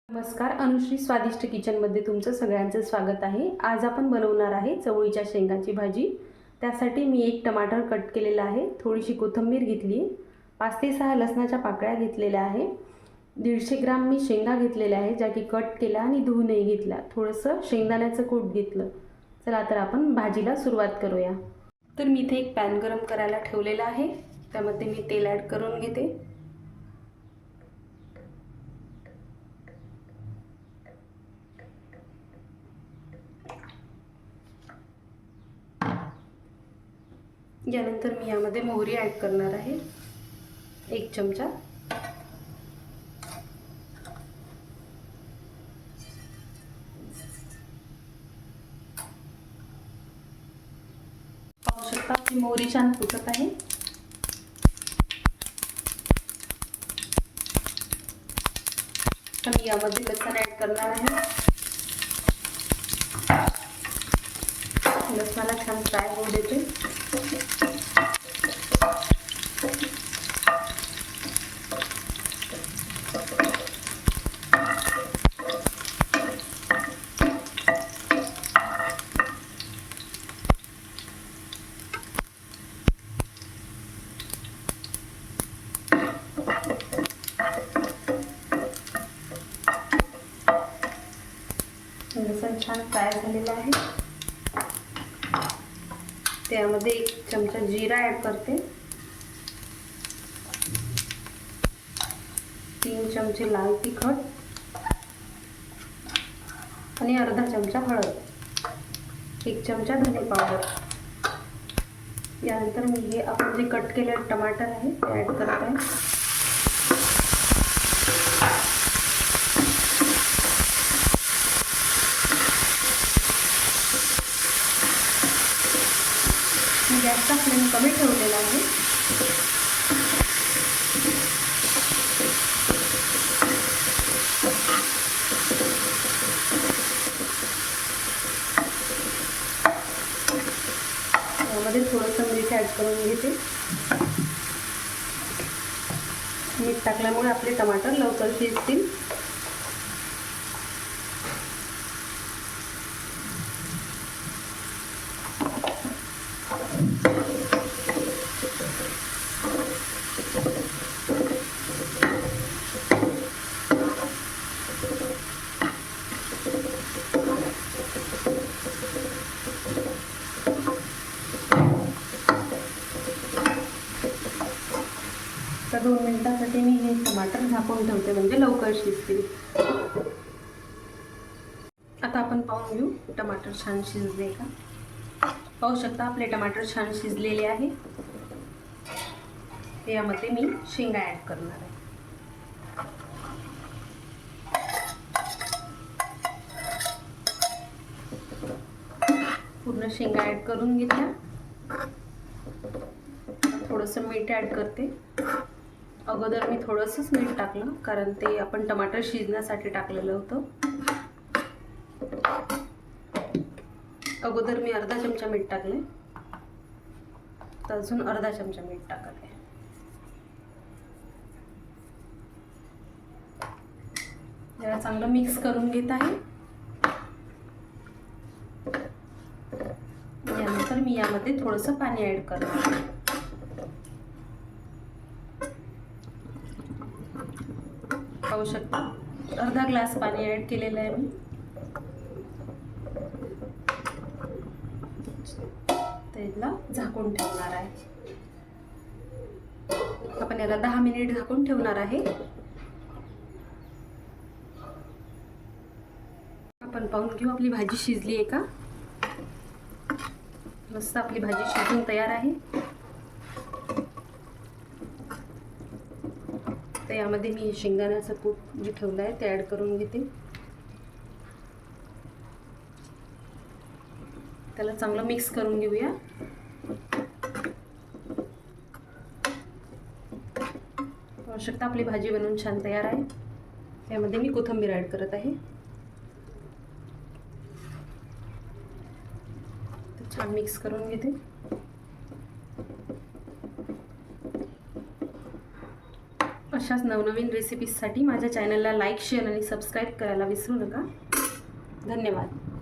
नमस्कार, अनुश्री स्वादिष्ट किचनमध्ये तुमचं सगळ्यांचं स्वागत आहे। आज आपण बनवणार आहे चवळीच्या शेंगाची भाजी। त्यासाठी मी एक टमाटर कट केलेला आहे, थोडीशी कोथिंबीर घेतली, 5 ते 6 लसणाच्या पाकळ्या घेतलेल्या आहे, 150 ग्राम मी शेंगा घेतलेल्या आहे ज्या की कट केल्या आणि धुवूनही घेतल्या, थोडंसं शेंगदाण्याचं कूट घेतलं। चला तर आपण भाजीला सुरुवात करूया। तर मी इथे एक पॅन गरम करायला ठेवलेला आहे, त्यामध्ये मी तेल ॲड करून घेते। यानंतर मी यामध्ये मोहरी ॲड करणार आहे, 1 चमचा। पाहू शकता की मोहरी छान फुटत आहे। तर मी यामध्ये लसूण ॲड करणार आहे। लसणाला छान फ्राय होऊ देते। लसूण छान फ्राय झालेला आहे। त्यामध्ये 1 चमचा जिरा ॲड करते, 3 चमचे लाल तिखट आणि अर्धा चमचा हळद, 1 चमचा धने पावडर। यानंतर मी हे आपण जे कट केलेले टमाटर आहे ते ॲड करत आहे। गॅसचा फ्लेम कमी ठेवलेला आहे। यामध्ये थोडंसं मीठ ॲड करून घेते। मीठ टाकल्यामुळे आपले टमाटर लवकर शिजतील। तर 2 मिनिटांसाठी मी हे टमाटर झाकून ठेवते, म्हणजे लवकर शिजतील। आता आपण पाहून घेऊ टमाटर छान शिजले का। पाहू शकता आपले टमाटर छान शिजलेले आहे। यामध्ये मी शेंगा ॲड करणार आहे। पूर्ण शेंगा ॲड करून घेतल्या। थोडंसं मीठ ॲड करते। अगोदर मी थोडंसंच मीठ टाकलं, कारण ते आपण टमाटर शिजण्यासाठी टाकलेलं होतं। अगोदर मी अर्धा चमचा मीठ टाकले, तर अजून अर्धा चमचा मीठ टाकले। जरा चांगलं मिक्स करून घेत आहे। यानंतर मी यामध्ये थोडंसं पाणी ॲड करणार आहे। पाहू शकता अर्धा ग्लास पाणी ॲड केलेलं आहे मी। त्याला झाकून ठेवणार आहे। आपण याला 10 मिनिट झाकून ठेवणार आहे। आपण पाहून घेऊ आपली भाजी शिजली आहे का। मस्त आपली भाजी शिजून तयार आहे। तर यामध्ये मी शेंगदाण्याचं कूट जे ठेवलं आहे ते ॲड करून घेते। त्याला चांगलं मिक्स करून घेऊया। पाहू शकता आपली भाजी बनवून छान तयार आहे। यामध्ये मी कोथिंबीर ॲड करत आहे। छान मिक्स करून घेते। अशाच नवनवीन रेसिपीजसाठी माझ्या चॅनलला लाईक शेअर आणि सबस्क्राईब करायला विसरू नका. धन्यवाद.